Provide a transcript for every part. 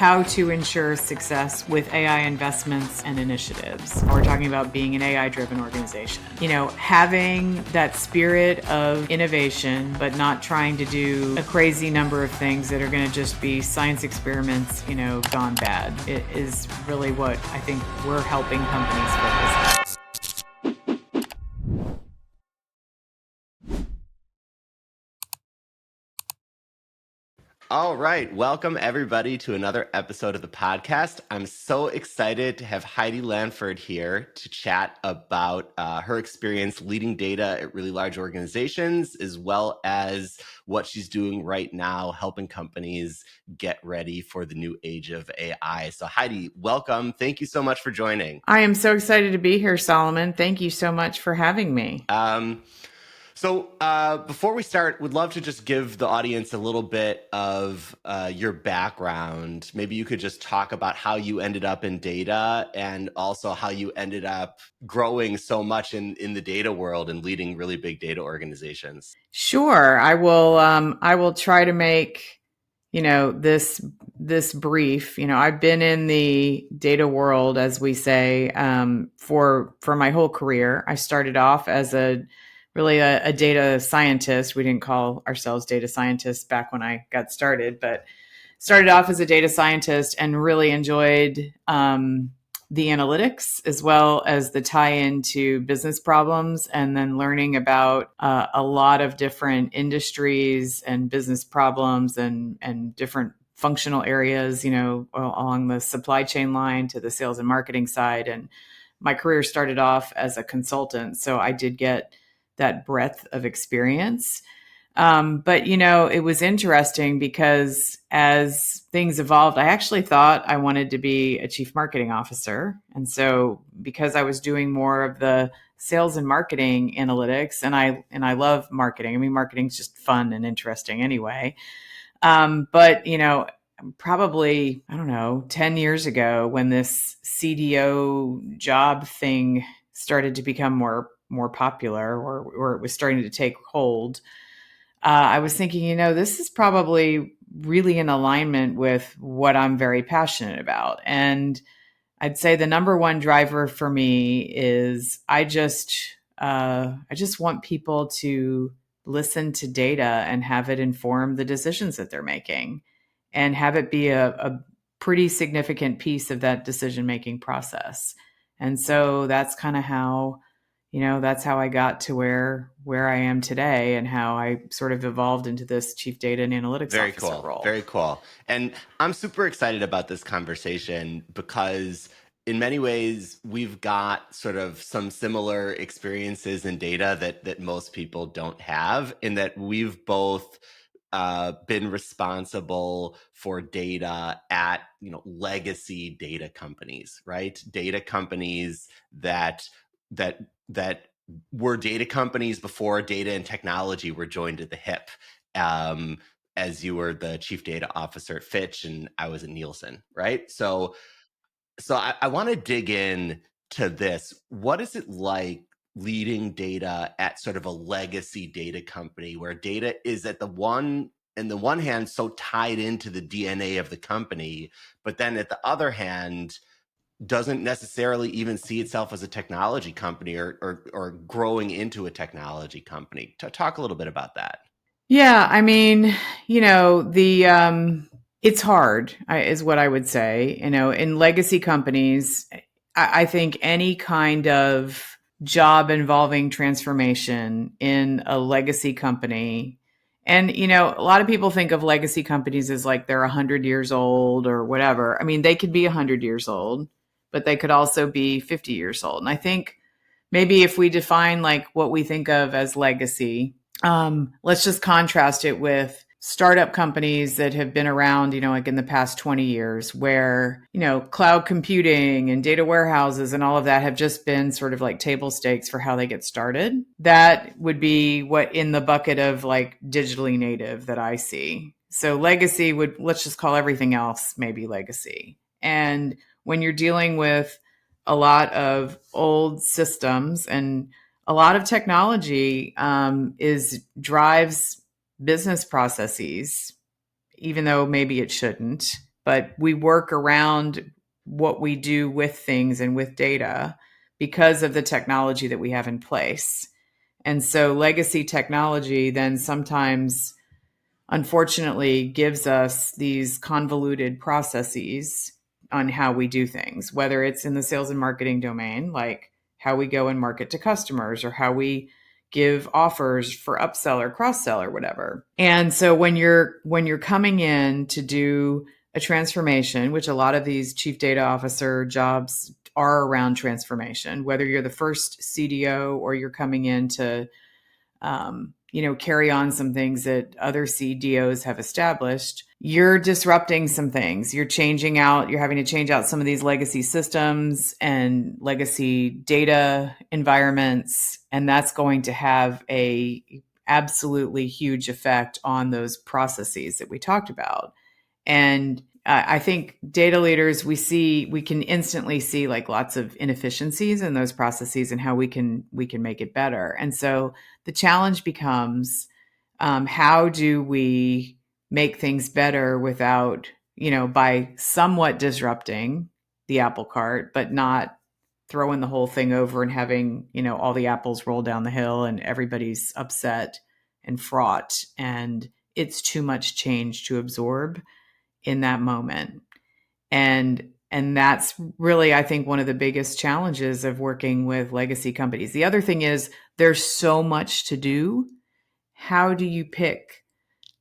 how to ensure success with AI investments and initiatives. We're talking about being an AI-driven organization. Having that spirit of innovation, but not trying to do a crazy number of things that are going to just be science experiments, gone bad. It is really what I think we're helping companies focus on. All right. Welcome, everybody, to another episode of the podcast. I'm so excited to have Heidi Lanford here to chat about her experience leading data at really large organizations, as well as what she's doing right now, helping companies get ready for the new age of AI. So, Heidi, welcome. Thank you so much for joining. I am so excited to be here, Solomon. Thank you so much for having me. So before we start, would love to just give the audience a little bit of your background. Maybe you could just talk about how you ended up in data and also how you ended up growing so much in the data world and leading really big data organizations. Sure. I will try to make, this brief. I've been in the data world, as we say, for my whole career. I started off as a data scientist. We didn't call ourselves data scientists back when I got started, but started off as a data scientist and really enjoyed the analytics as well as the tie-in to business problems, and then learning about a lot of different industries and business problems and different functional areas, along the supply chain line to the sales and marketing side. And my career started off as a consultant, so I did get that breadth of experience. But it was interesting because as things evolved, I actually thought I wanted to be a chief marketing officer. And so because I was doing more of the sales and marketing analytics, and I love marketing. I mean, marketing's just fun and interesting anyway. But probably, I don't know, 10 years ago, when this CDO job thing started to become more popular, or it was starting to take hold, I was thinking, this is probably really in alignment with what I'm very passionate about. And I'd say the number one driver for me is I just want people to listen to data and have it inform the decisions that they're making, and have it be a pretty significant piece of that decision-making process. And so that's kind of how, that's how I got to where I am today, and how I sort of evolved into this chief data and analytics officer role. Very cool. And I'm super excited about this conversation because in many ways we've got sort of some similar experiences in data that most people don't have, in that we've both been responsible for data at legacy data companies, right? Data companies that were data companies before data and technology were joined at the hip. As you were the chief data officer at Fitch and I was at Nielsen, right? So I want to dig in to this. What is it like leading data at sort of a legacy data company where data is on the one hand so tied into the DNA of the company, but then at the other hand doesn't necessarily even see itself as a technology company or growing into a technology company? Talk a little bit about that. Yeah, I mean, it's hard, is what I would say. In legacy companies, I think any kind of job involving transformation in a legacy company, and a lot of people think of legacy companies as like they're 100 years old or whatever. I mean, they could be 100 years old, but they could also be 50 years old. And I think maybe if we define like what we think of as legacy, let's just contrast it with startup companies that have been around, like in the past 20 years, where, cloud computing and data warehouses and all of that have just been sort of like table stakes for how they get started. That would be what in the bucket of like digitally native that I see. So legacy let's just call everything else maybe legacy. And when you're dealing with a lot of old systems and a lot of technology drives business processes, even though maybe it shouldn't. but we work around what we do with things and with data because of the technology that we have in place. And so legacy technology then sometimes, unfortunately, gives us these convoluted processes on how we do things, whether it's in the sales and marketing domain, like how we go and market to customers or how we give offers for upsell or cross sell or whatever. And so when you're coming in to do a transformation, which a lot of these chief data officer jobs are around transformation, whether you're the first CDO or you're coming in to carry on some things that other CDOs have established, you're disrupting some things. You're having to change out some of these legacy systems and legacy data environments. And that's going to have a absolutely huge effect on those processes that we talked about. And I think data leaders, we can instantly see like lots of inefficiencies in those processes and how we can make it better. And so the challenge becomes, how do we make things better without, by somewhat disrupting the apple cart, but not throwing the whole thing over and having, all the apples roll down the hill and everybody's upset and fraught and it's too much change to absorb in that moment. And that's really, I think, one of the biggest challenges of working with legacy companies. The other thing is there's so much to do. How do you pick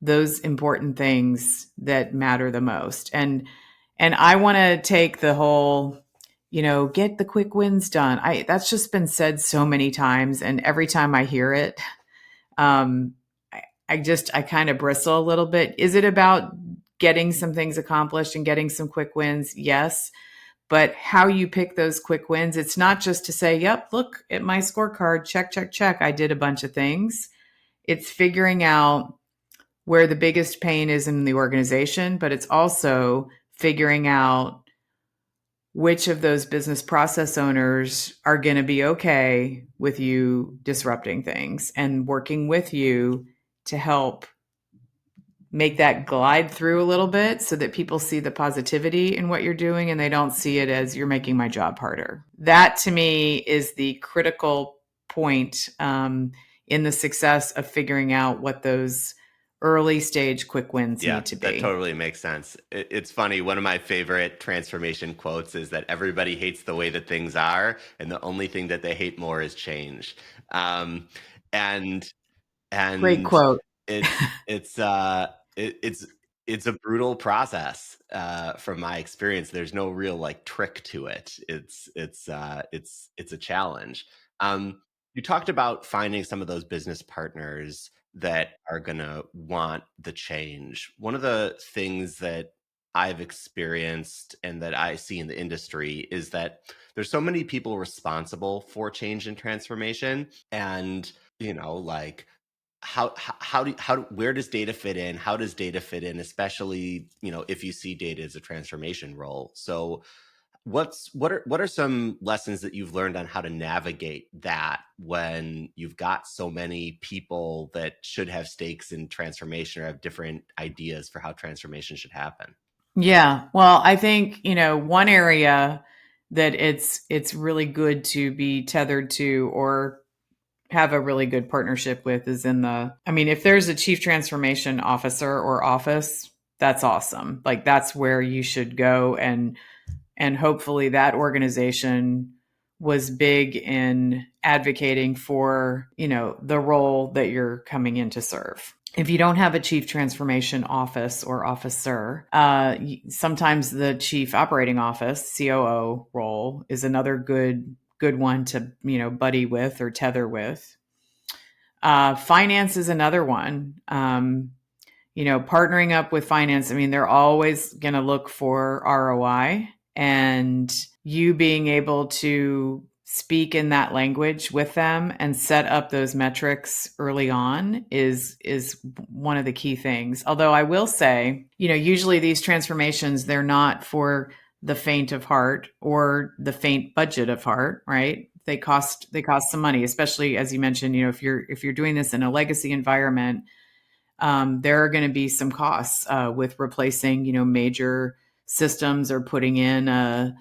those important things that matter the most? And I want to take the whole, get the quick wins done. That's just been said so many times, and every time I hear it, um, I kind of bristle a little bit. Is it about getting some things accomplished and getting some quick wins? Yes. But how you pick those quick wins, it's not just to say, yep, look at my scorecard, check, check, check. I did a bunch of things. It's figuring out where the biggest pain is in the organization, but it's also figuring out which of those business process owners are going to be okay with you disrupting things and working with you to help make that glide through a little bit so that people see the positivity in what you're doing and they don't see it as you're making my job harder. That to me is the critical point in the success of figuring out what those early stage quick wins need to be. That totally makes sense. It's funny. One of my favorite transformation quotes is that everybody hates the way that things are, and the only thing that they hate more is change. And Great and quote. it's a brutal process from my experience. There's no real like trick to it. It's a challenge. You talked about finding some of those business partners that are going to want the change. One of the things that I've experienced and that I see in the industry is that there's so many people responsible for change and transformation, and like where does data fit in? How does data fit in, especially if you see data as a transformation role? So what are some lessons that you've learned on how to navigate that when you've got so many people that should have stakes in transformation or have different ideas for how transformation should happen? Yeah. Well, I think, one area that it's really good to be tethered to or have a really good partnership with is if there's a chief transformation officer or office, that's awesome. Like that's where you should go, and hopefully that organization was big in advocating for, the role that you're coming in to serve. If you don't have a chief transformation office or officer, sometimes the chief operating office, COO role is another good one to, buddy with or tether with. Finance is another one. Partnering up with finance, they're always going to look for ROI, and you being able to speak in that language with them and set up those metrics early on is one of the key things. Although I will say, usually these transformations, they're not for the faint of heart or the faint budget of heart, right? They cost some money, especially as you mentioned, if you're doing this in a legacy environment, there are going to be some costs with replacing, major systems or putting in a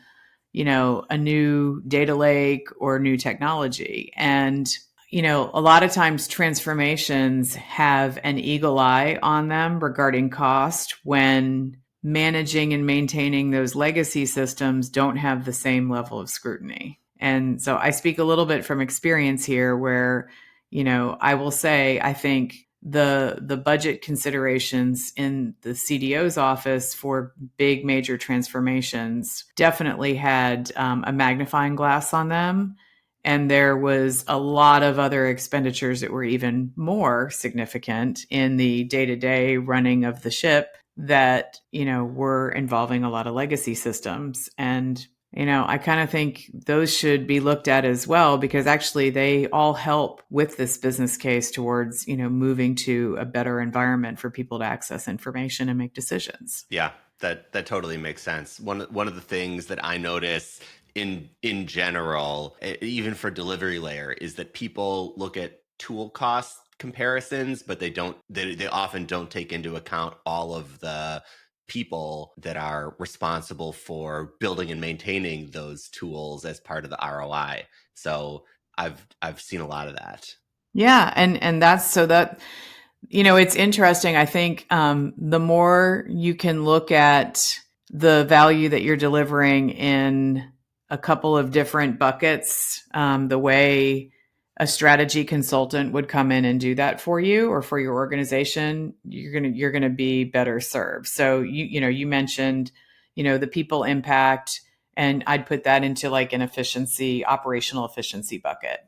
new data lake or new technology. And a lot of times transformations have an eagle eye on them regarding cost when managing and maintaining those legacy systems don't have the same level of scrutiny. And so I speak a little bit from experience here where, I will say, I think the budget considerations in the CDO's office for big major transformations definitely had a magnifying glass on them. And there was a lot of other expenditures that were even more significant in the day-to-day running of the ship that, were involving a lot of legacy systems. And I kind of think those should be looked at as well, because actually they all help with this business case towards, moving to a better environment for people to access information and make decisions. Yeah, that totally makes sense. One of the things that I notice in general, even for delivery layer, is that people look at tool cost comparisons, but they often don't take into account all of the people that are responsible for building and maintaining those tools as part of the ROI. So I've seen a lot of that. Yeah, and that's so that it's interesting. I think the more you can look at the value that you're delivering in a couple of different buckets, the way a strategy consultant would come in and do that for you or for your organization, you're gonna be better served. So you mentioned the people impact, and I'd put that into like an operational efficiency bucket.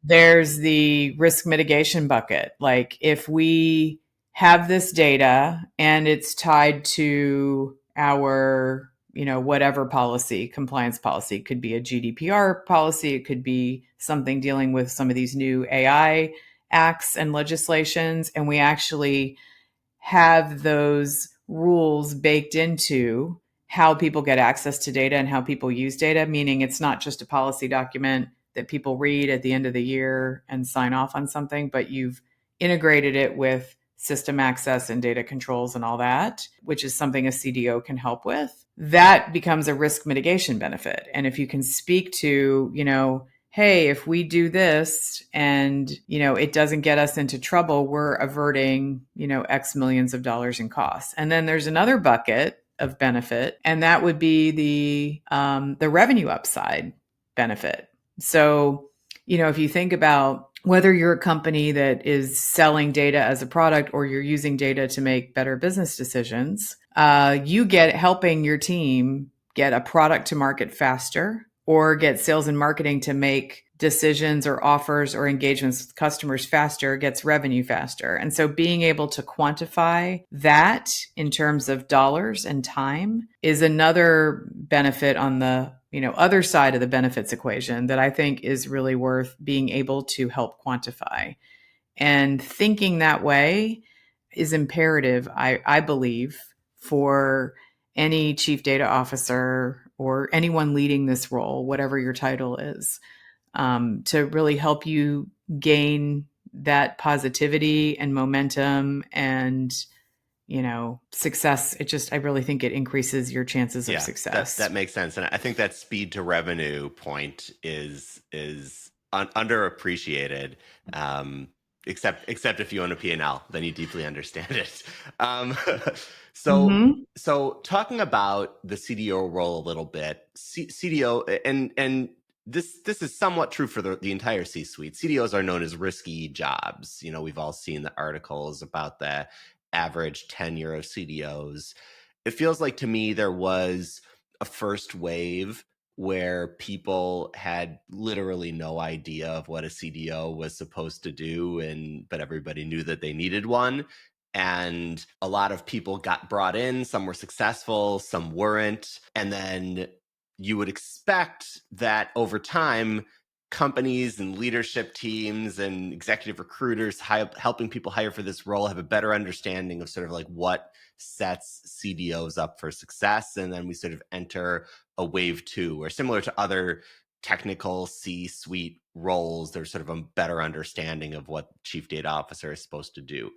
There's the risk mitigation bucket. Like if we have this data and it's tied to our, whatever policy, compliance policy, it could be a GDPR policy, it could be something dealing with some of these new AI acts and legislations, and we actually have those rules baked into how people get access to data and how people use data, meaning it's not just a policy document that people read at the end of the year and sign off on something, but you've integrated it with system access and data controls and all that, which is something a CDO can help with. That becomes a risk mitigation benefit. And if you can speak to, hey, if we do this and, it doesn't get us into trouble, we're averting, X millions of dollars in costs. And then there's another bucket of benefit, and that would be the revenue upside benefit. So, if you think about whether you're a company that is selling data as a product or you're using data to make better business decisions, you get helping your team get a product to market faster or get sales and marketing to make decisions or offers or engagements with customers faster, gets revenue faster. And so being able to quantify that in terms of dollars and time is another benefit on the other side of the benefits equation that I think is really worth being able to help quantify. And thinking that way is imperative, I believe, for any chief data officer or anyone leading this role, whatever your title is, to really help you gain that positivity and momentum and success. I really think it increases your chances of success. That makes sense. And I think that speed to revenue point is underappreciated. Except if you own a P&L, then you deeply understand it. Um, so Mm-hmm. so talking about the CDO role a little bit, CDO and this is somewhat true for the entire C-suite. CDOs are known as risky jobs. We've all seen the articles about the average tenure of CDOs. It feels like to me there was a first wave where people had literally no idea of what a CDO was supposed to do, but everybody knew that they needed one. And a lot of people got brought in, some were successful, some weren't. And then you would expect that over time, companies and leadership teams and executive recruiters helping people hire for this role have a better understanding of sort of like what sets CDOs up for success. And then we sort of enter a wave two, or similar to other technical C-suite roles, there's sort of a better understanding of what chief data officer is supposed to do.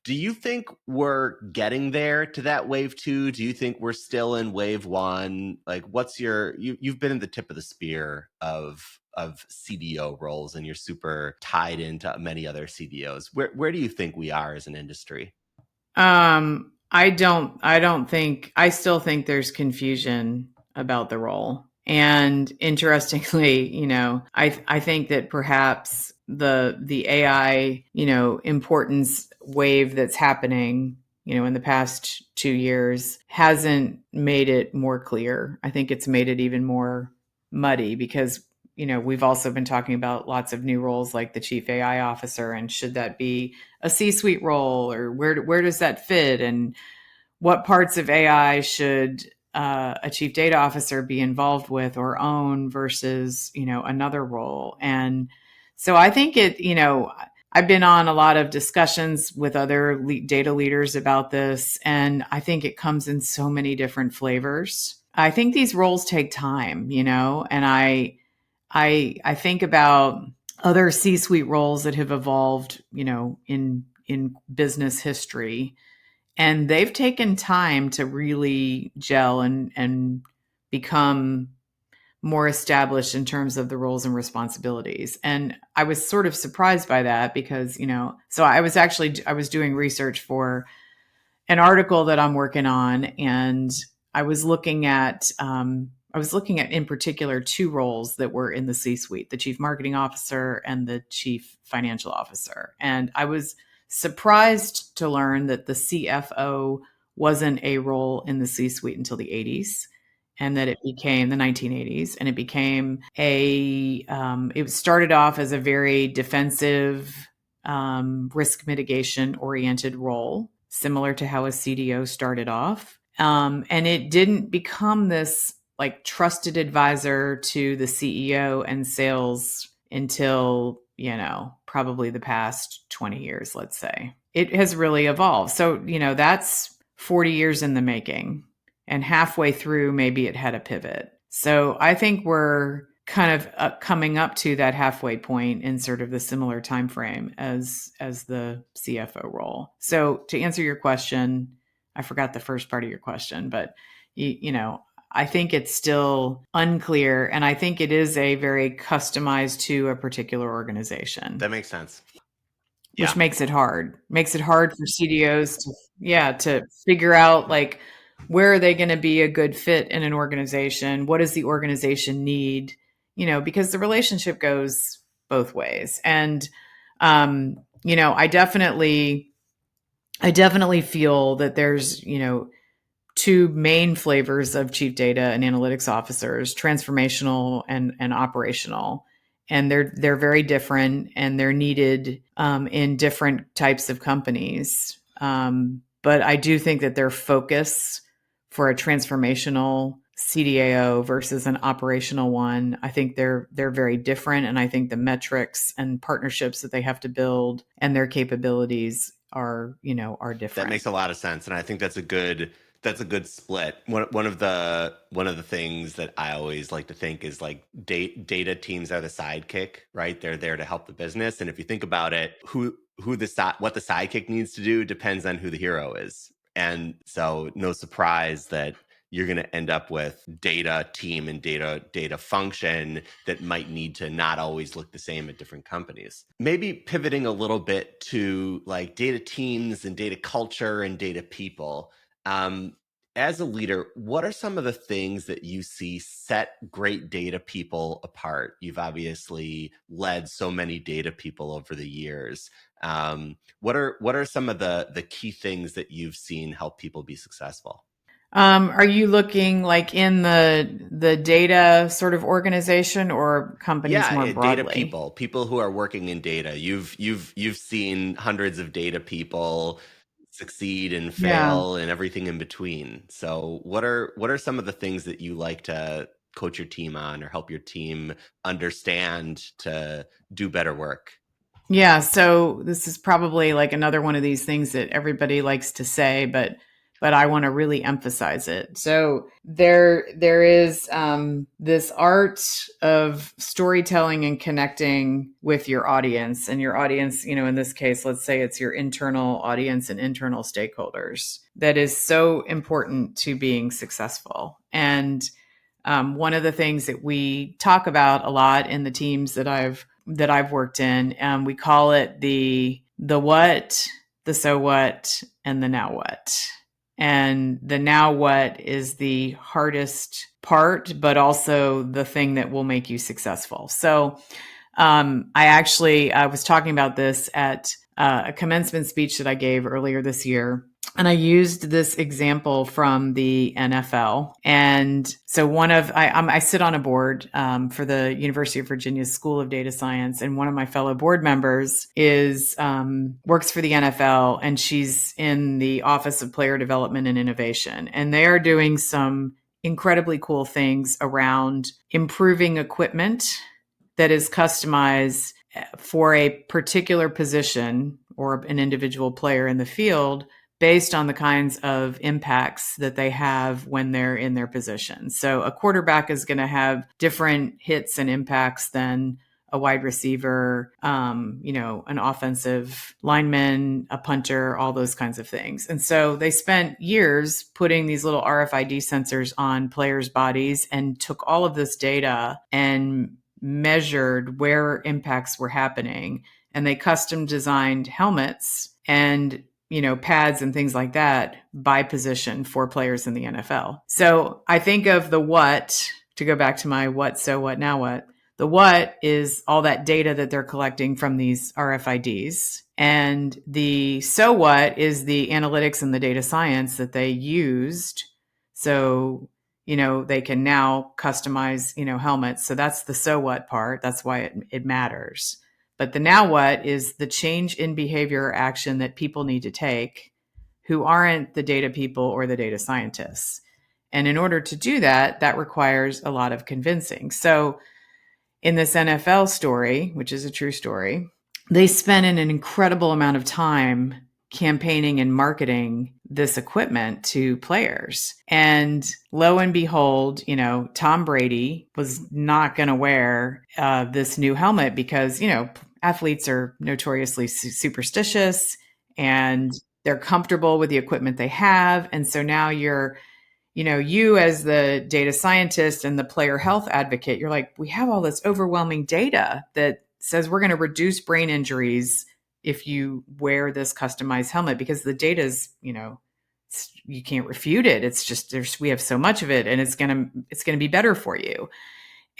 Do you think we're getting there to that wave two? Do you think we're still in wave one? Like, what's you've been in the tip of the spear of CDO roles, and you're super tied into many other CDOs. Where do you think we are as an industry? I still think there's confusion about the role. And interestingly, I think that perhaps the AI, importance wave that's happening, in the past 2 years hasn't made it more clear. I think it's made it even more muddy because, we've also been talking about lots of new roles like the chief AI officer, and should that be a C-suite role, or where does that fit, and what parts of AI should a chief data officer be involved with or own versus another role. And so I think I've been on a lot of discussions with other data leaders about this, and I think it comes in so many different flavors. I think these roles take time, and I think about other C-suite roles that have evolved, in business history, and they've taken time to really gel and become more established in terms of the roles and responsibilities. And I was sort of surprised by that because, so I was doing research for an article that I'm working on, and I was looking at in particular two roles that were in the C-suite: the chief marketing officer and the chief financial officer. And I was surprised to learn that the CFO wasn't a role in the C-suite until the 80s, and that it became the 1980s, and it became it started off as a very defensive, risk mitigation oriented role, similar to how a CDO started off. And it didn't become this like trusted advisor to the CEO and sales until, probably the past 20 years, let's say. It has really evolved. So, that's 40 years in the making. And halfway through, maybe it had a pivot. So I think we're kind of coming up to that halfway point in sort of the similar time frame as the CFO role. So to answer your question, I forgot the first part of your question, but I think it's still unclear, and I think it is a very customized to a particular organization. That makes sense. Which Yeah. makes it hard for CDOs to figure out, like, where are they going to be a good fit in an organization? What does the organization need? Because the relationship goes both ways. And, I definitely feel that there's, two main flavors of chief data and analytics officers: transformational and operational. And they're very different, and they're needed in different types of companies. But I do think that their focus for a transformational CDAO versus an operational one, I think they're very different, and I think the metrics and partnerships that they have to build and their capabilities are That different. makes a lot of sense, and I think that's a good split. One of the things that I always like to think is like data teams are the sidekick, right? They're there to help the business, and if you think about it, what the sidekick needs to do depends on who the hero is, and so no surprise that you're going to end up with data team and data function that might need to not always look the same at different companies. Maybe pivoting a little bit to like data teams and data culture and data people. As a leader, what are some of the things that you see set great data people apart? You've obviously led so many data people over the years. What are some of the key things that you've seen help people be successful? Are you looking like in the data sort of organization or companies Yeah, more data broadly? people who are working in data. You've seen hundreds of data people succeed and Yeah. fail and everything in between. So what are some of the things that you like to coach your team on or help your team understand to do better work? Yeah, so this is probably like another one of these things that everybody likes to say, but but I want to really emphasize it. So there is this art of storytelling and connecting with your audience, and your audience, in this case, let's say it's your internal audience and internal stakeholders. That is so important to being successful. And one of the things that we talk about a lot in the teams that I've worked in, we call it the what, the so what, and the now what. And the now what is the hardest part, but also the thing that will make you successful. So I was talking about this at a commencement speech that I gave earlier this year. And I used this example from the NFL. And so I sit on a board for the University of Virginia School of Data Science. And one of my fellow board members works for the NFL, and she's in the Office of Player Development and Innovation. And they are doing some incredibly cool things around improving equipment that is customized for a particular position or an individual player in the field based on the kinds of impacts that they have when they're in their position. So a quarterback is going to have different hits and impacts than a wide receiver, an offensive lineman, a punter, all those kinds of things. And so they spent years putting these little RFID sensors on players' bodies and took all of this data and measured where impacts were happening. And they custom designed helmets and pads and things like that by position for players in the NFL. So I think of the what, to go back to my what, so what, now what. The what is all that data that they're collecting from these RFIDs. And the so what is the analytics and the data science that they used. So, they can now customize, helmets. So that's the so what part. That's why it matters. But the now what is the change in behavior or action that people need to take who aren't the data people or the data scientists. And in order to do that, that requires a lot of convincing. So in this NFL story, which is a true story, they spent an incredible amount of time campaigning and marketing this equipment to players. And lo and behold, Tom Brady was not going to wear this new helmet because, athletes are notoriously superstitious and they're comfortable with the equipment they have. And so now you as the data scientist and the player health advocate, you're like, we have all this overwhelming data that says we're going to reduce brain injuries if you wear this customized helmet, because the data is, you can't refute it. It's just we have so much of it, and it's going to be better for you.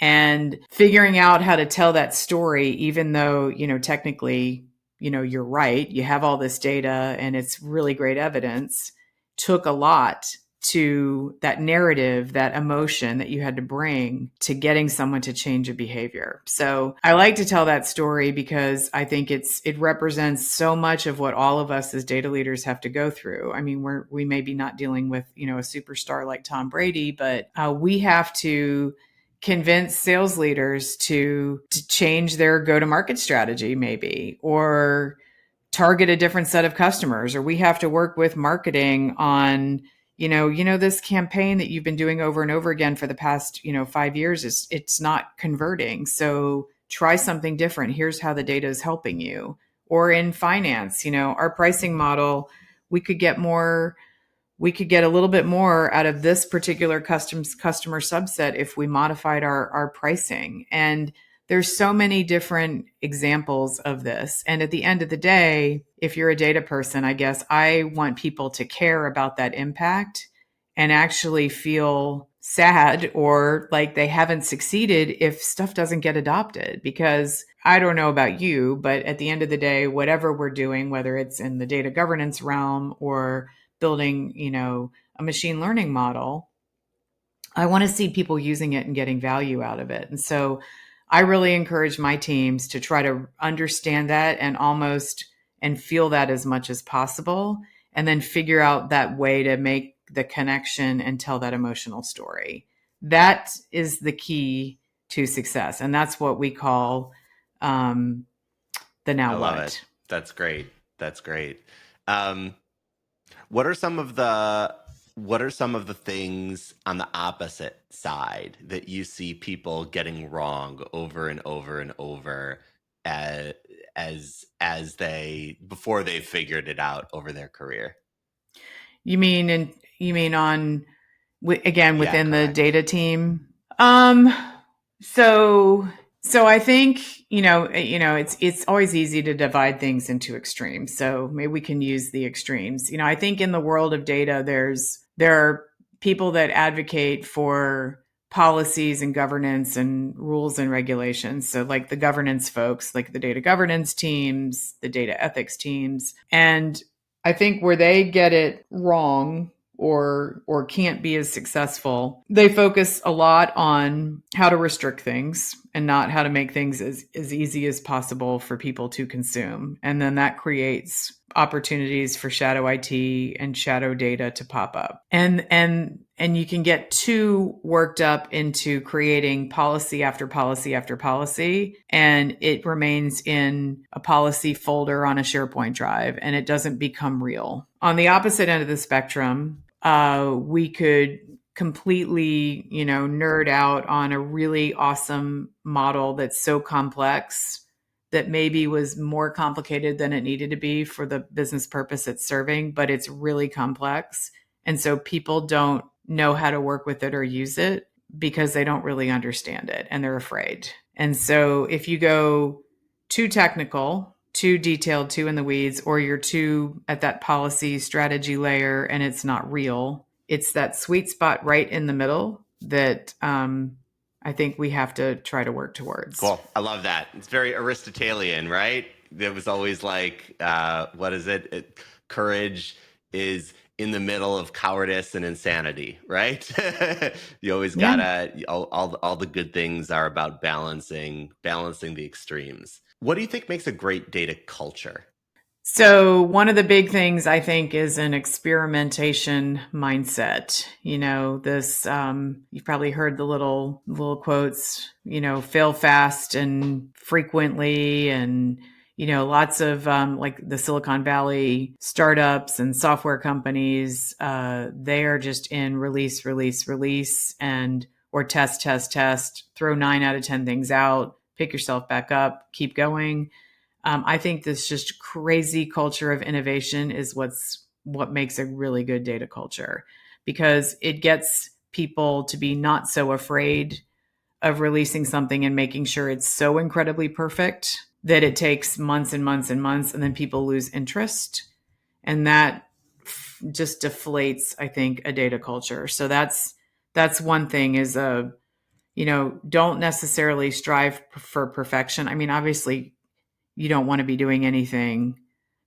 And figuring out how to tell that story, even though, technically, you're right, you have all this data and it's really great evidence, took a lot to that narrative, that emotion that you had to bring to getting someone to change a behavior. So I like to tell that story because I think it represents so much of what all of us as data leaders have to go through. I mean, we may be not dealing with, a superstar like Tom Brady, but we have to convince sales leaders to change their go-to-market strategy, maybe, or target a different set of customers, or we have to work with marketing on, this campaign that you've been doing over and over again for the past, 5 years it's not converting. So try something different. Here's how the data is helping you. Or in finance, our pricing model, we could get a little bit more out of this particular customer subset if we modified our pricing. And there's so many different examples of this. And at the end of the day, if you're a data person, I guess I want people to care about that impact and actually feel sad or like they haven't succeeded if stuff doesn't get adopted. Because I don't know about you, but at the end of the day, whatever we're doing, whether it's in the data governance realm or building, a machine learning model, I want to see people using it and getting value out of it. And so I really encourage my teams to try to understand that and feel that as much as possible, and then figure out that way to make the connection and tell that emotional story. That is the key to success. And that's what we call the now I love it. what. That's great. That's great. Um, What are some of the what are some of the things on the opposite side that you see people getting wrong over and over and over as as they before they've figured it out over their career? You mean on again Yeah, within the correct. data team? Um, so I think it's always easy to divide things into extremes. So maybe we can use the extremes. I think in the world of data, there are people that advocate for policies and governance and rules and regulations. So like the governance folks, like the data governance teams, the data ethics teams, and I think where they get it wrong or can't be as successful, they focus a lot on how to restrict things and not how to make things as easy as possible for people to consume. And then that creates opportunities for shadow IT and shadow data to pop up. And you can get too worked up into creating policy after policy after policy, and it remains in a policy folder on a SharePoint drive, and it doesn't become real. On the opposite end of the spectrum, we could completely, nerd out on a really awesome model that's so complex that maybe was more complicated than it needed to be for the business purpose it's serving, but it's really complex. And so people don't know how to work with it or use it because they don't really understand it and they're afraid. And so if you go too technical, too detailed, too in the weeds, or you're too at that policy strategy layer and it's not real, it's that sweet spot right in the middle that I think we have to try to work towards. Cool. I love that. It's very Aristotelian, right? It was always like, what is it? Courage is in the middle of cowardice and insanity, right? You always Yeah. gotta all the good things are about balancing the extremes. What do you think makes a great data culture? So, one of the big things I think is an experimentation mindset. You've probably heard the little quotes, fail fast and frequently, and, lots of like the Silicon Valley startups and software companies, they are just in release, release, release, and or test, test, test, throw 9 out of 10 things out, pick yourself back up, keep going. I think this just crazy culture of innovation is what makes a really good data culture, because it gets people to be not so afraid of releasing something and making sure it's so incredibly perfect that it takes months and months and months, and then people lose interest, and that just deflates, I think, a data culture. So that's one thing, is don't necessarily strive for perfection. I mean, obviously you don't want to be doing anything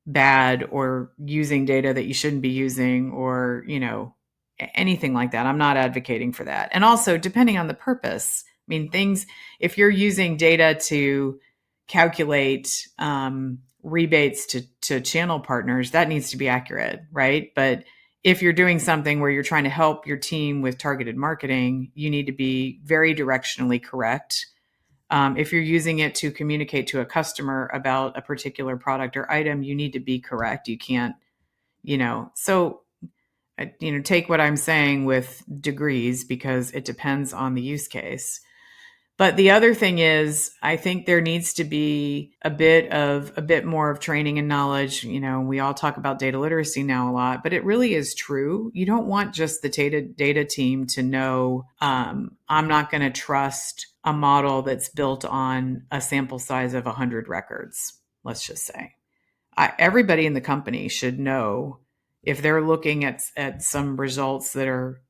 bad or using data that you shouldn't be using, or anything like that. I'm not advocating for that. And also, depending on the purpose, I mean, if you're using data to calculate rebates to channel partners, that needs to be accurate, right? But if you're doing something where you're trying to help your team with targeted marketing, you need to be very directionally correct. If you're using it to communicate to a customer about a particular product or item, you need to be correct. You can't, so, take what I'm saying with degrees, because it depends on the use case. But the other thing is, I think there needs to be a bit more of training and knowledge. We all talk about data literacy now a lot, but it really is true. You don't want just the data team to know, I'm not going to trust a model that's built on a sample size of 100 records, let's just say. Everybody in the company should know, if they're looking at some results that are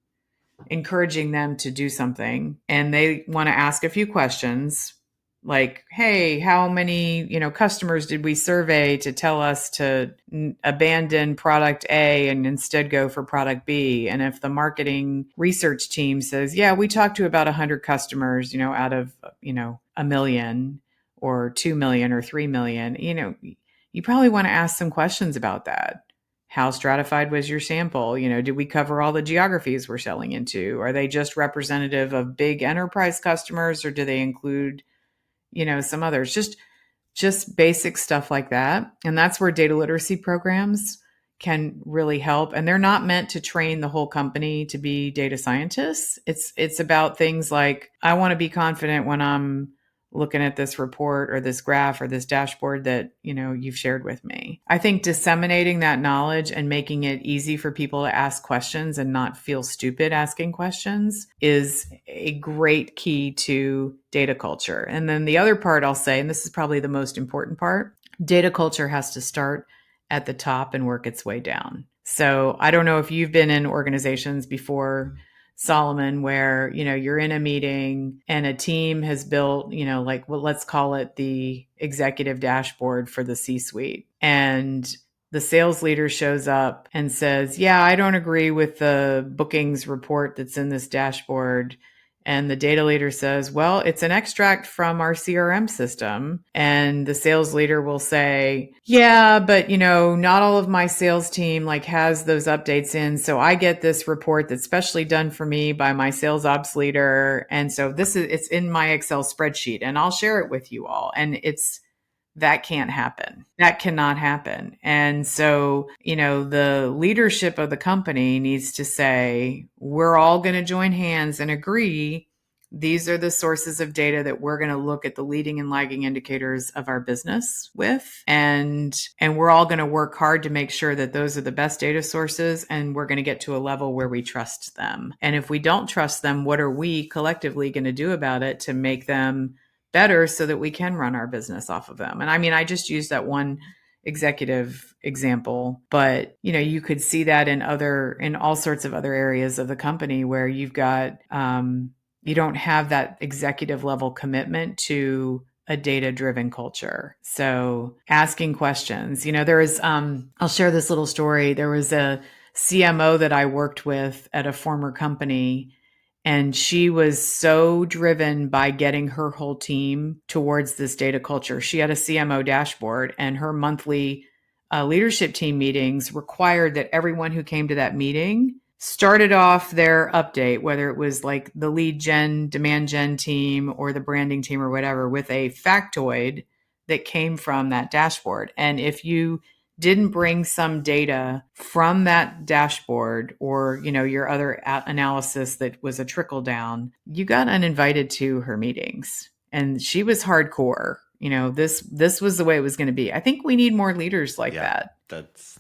encouraging them to do something and they want to ask a few questions, like, hey, how many customers did we survey to tell us to abandon product A and instead go for product B? And if the marketing research team says, yeah, we talked to about 100 customers out of a million or 2 million or 3 million, you probably want to ask some questions about that. How stratified was your sample? Did we cover all the geographies we're selling into? Are they just representative of big enterprise customers, or do they include, some others? Just basic stuff like that. And that's where data literacy programs can really help. And they're not meant to train the whole company to be data scientists. It's about things like, I want to be confident when I'm looking at this report or this graph or this dashboard that, you've shared with me. I think disseminating that knowledge and making it easy for people to ask questions and not feel stupid asking questions is a great key to data culture. And then the other part I'll say, and this is probably the most important part, data culture has to start at the top and work its way down. So I don't know if you've been in organizations before, Solomon, where, you're in a meeting and a team has built, like, well, let's call it the executive dashboard for the C-suite. And the sales leader shows up and says, yeah, I don't agree with the bookings report that's in this dashboard. And the data leader says, well, it's an extract from our CRM system. And the sales leader will say, yeah, but not all of my sales team has those updates in. So I get this report that's specially done for me by my sales ops leader. And so it's in my Excel spreadsheet and I'll share it with you all. And that can't happen. That cannot happen. And so, the leadership of the company needs to say, we're all going to join hands and agree these are the sources of data that we're going to look at the leading and lagging indicators of our business with. And we're all going to work hard to make sure that those are the best data sources, and we're going to get to a level where we trust them. And if we don't trust them, what are we collectively going to do about it to make them better so that we can run our business off of them? And I mean, I just used that one executive example, but you could see that in all sorts of other areas of the company where you've got, you don't have that executive level commitment to a data driven culture. So asking questions, there is, I'll share this little story. There was a CMO that I worked with at a former company, and she was so driven by getting her whole team towards this data culture. She had a CMO dashboard, and her monthly leadership team meetings required that everyone who came to that meeting started off their update, whether it was like the lead gen, demand gen team or the branding team or whatever, with a factoid that came from that dashboard. And if you didn't bring some data from that dashboard or, your other analysis that was a trickle down, you got uninvited to her meetings. And she was hardcore. This was the way it was going to be. I think we need more leaders like that. That's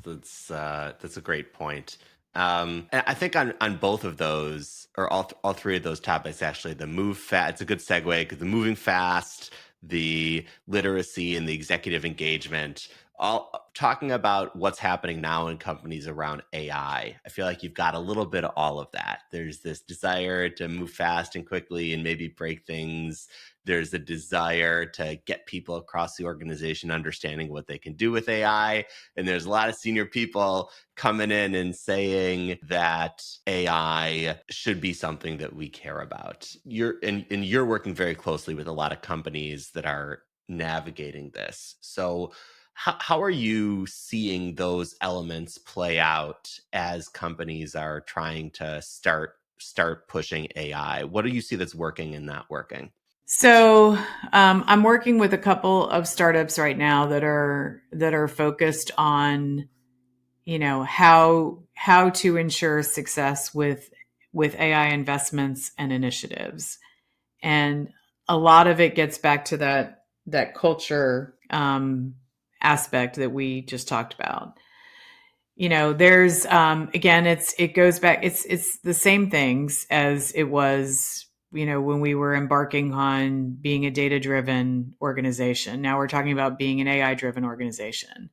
a great point. And I think on both of those, or all three of those topics, actually, the move fast, it's a good segue because the moving fast, the literacy, and the executive engagement, all talking about what's happening now in companies around AI. I feel like you've got a little bit of all of that. There's this desire to move fast and quickly and maybe break things. There's a desire to get people across the organization understanding what they can do with AI. And there's a lot of senior people coming in and saying that AI should be something that we care about. You're working very closely with a lot of companies that are navigating this. So how are you seeing those elements play out as companies are trying to start pushing AI? What do you see that's working and not working? So I'm working with a couple of startups right now that are focused on, how to ensure success with AI investments and initiatives. And a lot of it gets back to that culture aspect that we just talked about. There's again, it goes back. It's the same things as it was, when we were embarking on being a data driven organization. Now we're talking about being an AI driven organization.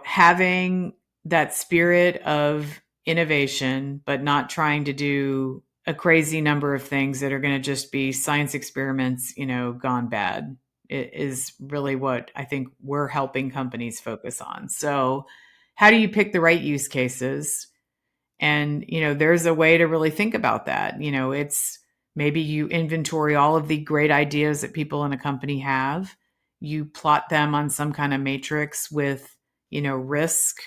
Having that spirit of innovation, but not trying to do a crazy number of things that are going to just be science experiments, gone bad. It is really what I think we're helping companies focus on. So how do you pick the right use cases? And, there's a way to really think about that. It's maybe you inventory all of the great ideas that people in a company have. You plot them on some kind of matrix with, risk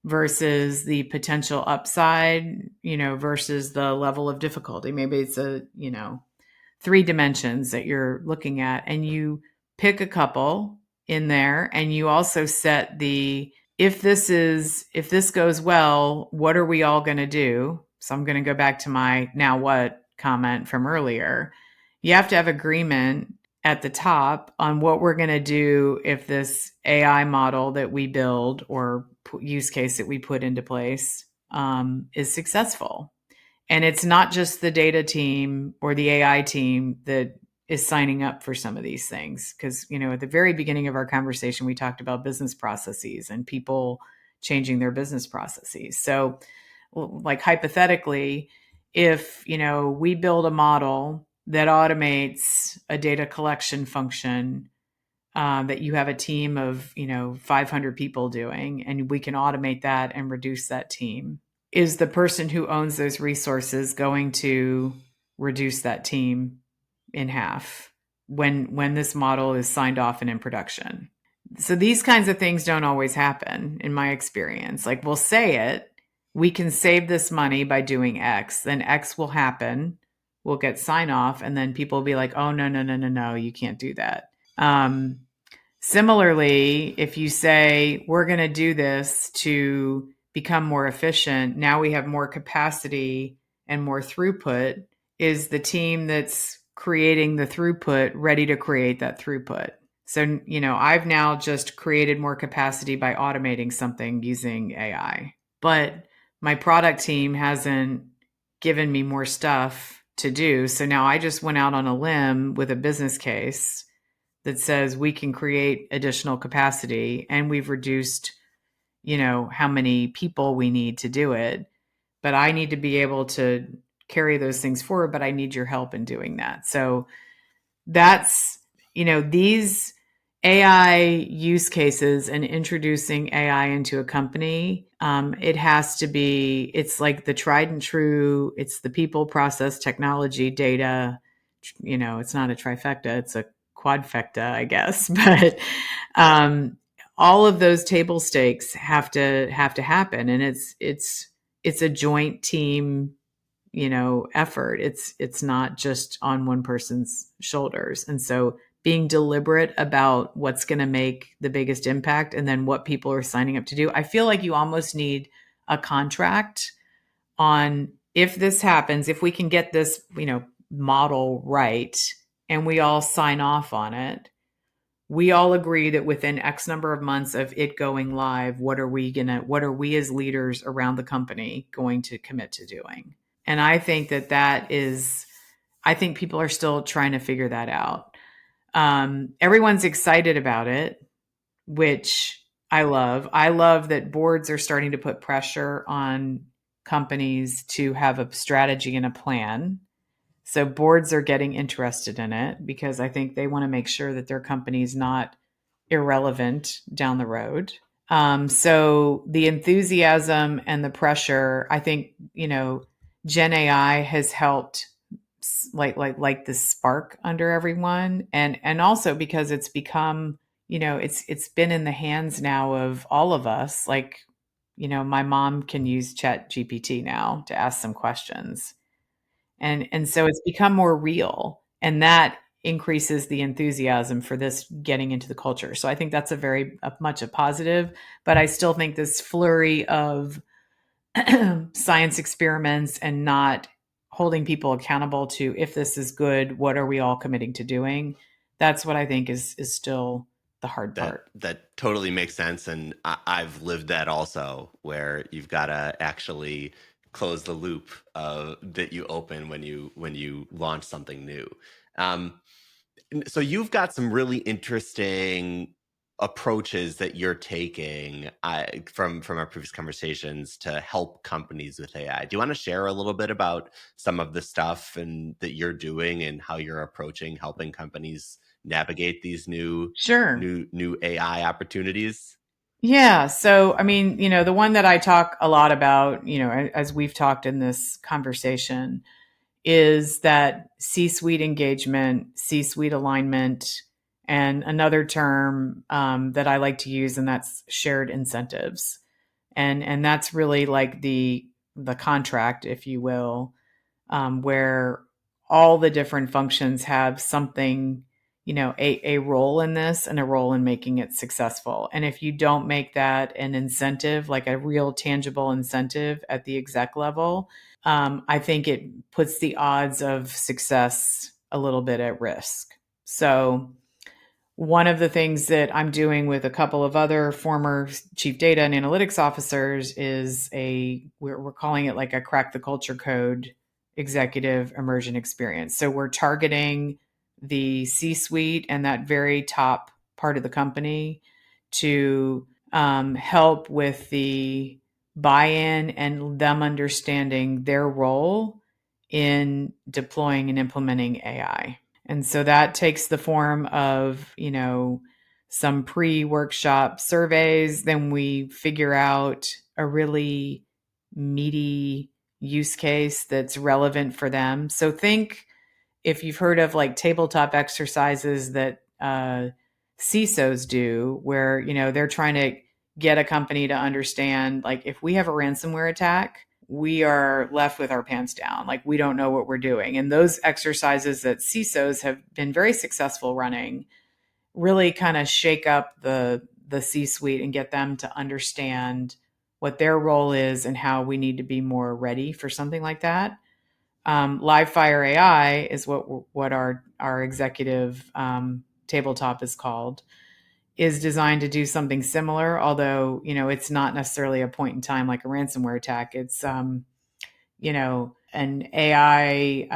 versus the potential upside, versus the level of difficulty. Maybe it's three dimensions that you're looking at, and you pick a couple in there, and you also set the if this goes well, what are we all going to do? So I'm going to go back to my now what comment from earlier. You have to have agreement at the top on what we're going to do if this AI model that we build or use case that we put into place is successful. And it's not just the data team or the AI team that is signing up for some of these things. Because, at the very beginning of our conversation, we talked about business processes and people changing their business processes. So, like hypothetically, if, we build a model that automates a data collection function that you have a team of 500 people doing, and we can automate that and reduce that team, is the person who owns those resources going to reduce that team in half when this model is signed off and in production? So these kinds of things don't always happen in my experience. Like, we'll say it, we can save this money by doing X, then X will happen, we'll get sign off, and then people will be like, oh, no, no, no, no, no, you can't do that. Similarly, if you say, we're going to do this to become more efficient, now we have more capacity and more throughput, is the team that's creating the throughput ready to create that throughput? So, I've now just created more capacity by automating something using AI, but my product team hasn't given me more stuff to do. So now I just went out on a limb with a business case that says we can create additional capacity, and we've reduced, how many people we need to do it. But I need to be able to carry those things forward, but I need your help in doing that. So that's, these AI use cases and introducing AI into a company, it has to be, it's like the tried and true, it's the people, process, technology, data. It's not a trifecta, it's a quadfecta, I guess. But all of those table stakes have to happen, and it's a joint team effort. It's not just on one person's shoulders. And so being deliberate about what's going to make the biggest impact and then what people are signing up to do, I feel like you almost need a contract on, if this happens, if we can get this model right and we all sign off on it, we all agree that within X number of months of it going live, what are we as leaders around the company going to commit to doing? And I think I think people are still trying to figure that out. Everyone's excited about it, which I love. I love that boards are starting to put pressure on companies to have a strategy and a plan. So boards are getting interested in it because I think they want to make sure that their company's not irrelevant down the road. So the enthusiasm and the pressure, I think, Gen AI has helped like the spark under everyone, and also because it's become, it's been in the hands now of all of us. Like, my mom can use Chat GPT now to ask some questions, and so it's become more real, and that increases the enthusiasm for this getting into the culture. So I think that's much a positive, but I still think this flurry of science experiments and not holding people accountable to, if this is good, what are we all committing to doing? That's what I think is still the hard part. That totally makes sense, and I've lived that also, where you've got to actually close the loop that you open when you launch something new. Um, so you've got some really interesting approaches that you're taking from our previous conversations to help companies with AI. Do you want to share a little bit about some of the stuff and that you're doing and how you're approaching helping companies navigate these Sure. new AI opportunities? Yeah. So, I mean, the one that I talk a lot about, as we've talked in this conversation, is that C-suite engagement, C-suite alignment, and another term that I like to use, and that's shared incentives. And that's really like the contract, if you will, where all the different functions have something, a role in this and a role in making it successful. And if you don't make that an incentive, like a real tangible incentive at the exec level, I think it puts the odds of success a little bit at risk. So one of the things that I'm doing with a couple of other former chief data and analytics officers is we're calling it like a crack the culture code executive immersion experience. So we're targeting the C-suite and that very top part of the company to help with the buy-in and them understanding their role in deploying and implementing AI. And so that takes the form of, some pre-workshop surveys. Then we figure out a really meaty use case that's relevant for them. So think if you've heard of like tabletop exercises that CISOs do, where, they're trying to get a company to understand, like, if we have a ransomware attack, we are left with our pants down. Like, we don't know what we're doing. And those exercises that CISOs have been very successful running really kind of shake up the C-suite and get them to understand what their role is and how we need to be more ready for something like that. Live Fire AI is what our executive tabletop is called, is designed to do something similar, although, it's not necessarily a point in time like a ransomware attack. It's, an AI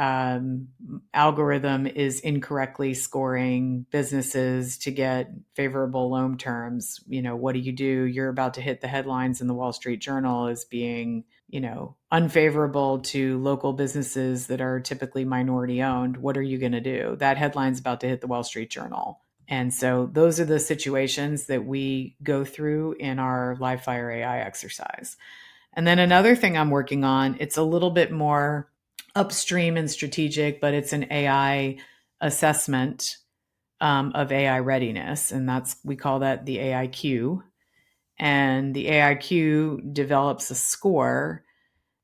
algorithm is incorrectly scoring businesses to get favorable loan terms. What do you do? You're about to hit the headlines in the Wall Street Journal as being, unfavorable to local businesses that are typically minority owned. What are you going to do? That headline's about to hit the Wall Street Journal. And so those are the situations that we go through in our live fire AI exercise. And then another thing I'm working on, it's a little bit more upstream and strategic, but it's an AI assessment of AI readiness. And we call that the AIQ. And the AIQ develops a score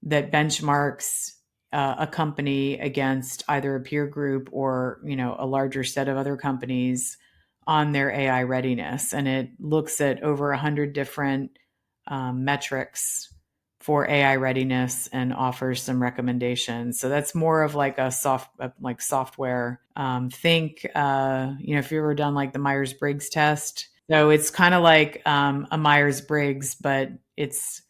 that benchmarks a company against either a peer group or, a larger set of other companies on their AI readiness. And it looks at over 100 different metrics for AI readiness and offers some recommendations. So that's more of like like software. Think, if you've ever done like the Myers-Briggs test. So it's kind of like a Myers-Briggs, but it's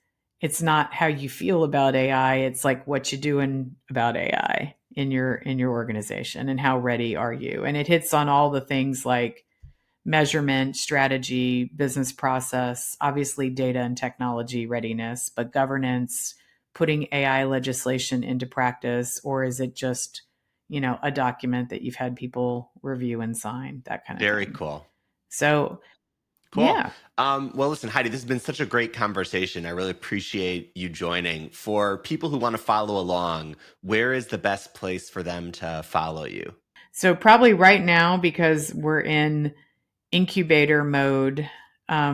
not how you feel about AI. It's like what you doing about AI in your organization and how ready are you? And it hits on all the things like measurement, strategy, business process, obviously data and technology readiness, but governance, putting AI legislation into practice, or is it just, a document that you've had people review and sign, that kind of Very thing. cool. So, cool. Yeah. Well, listen, Heidi, this has been such a great conversation. I really appreciate you joining. For people who want to follow along, where is the best place for them to follow you? So probably right now, because we're in incubator mode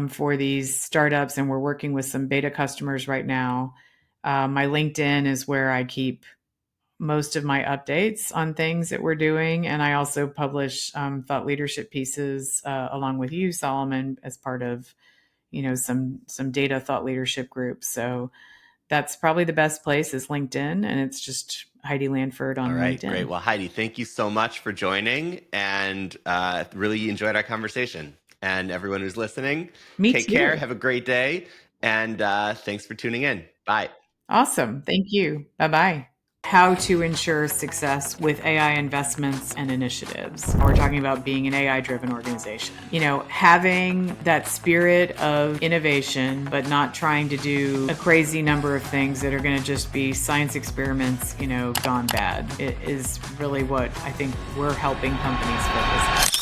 for these startups, and we're working with some beta customers right now. My LinkedIn is where I keep most of my updates on things that we're doing, and I also publish thought leadership pieces along with you, Solomon, as part of some data thought leadership groups. So that's probably the best place is LinkedIn, and it's just Heidi Lanford on LinkedIn. All right, great. Well, Heidi, thank you so much for joining, and really enjoyed our conversation. And everyone who's listening, take care, have a great day, and thanks for tuning in. Bye. Awesome. Thank you. Bye-bye. How to ensure success with AI investments and initiatives. We're talking about being an AI-driven organization. Having that spirit of innovation, but not trying to do a crazy number of things that are going to just be science experiments, gone bad. It is really what I think we're helping companies focus on.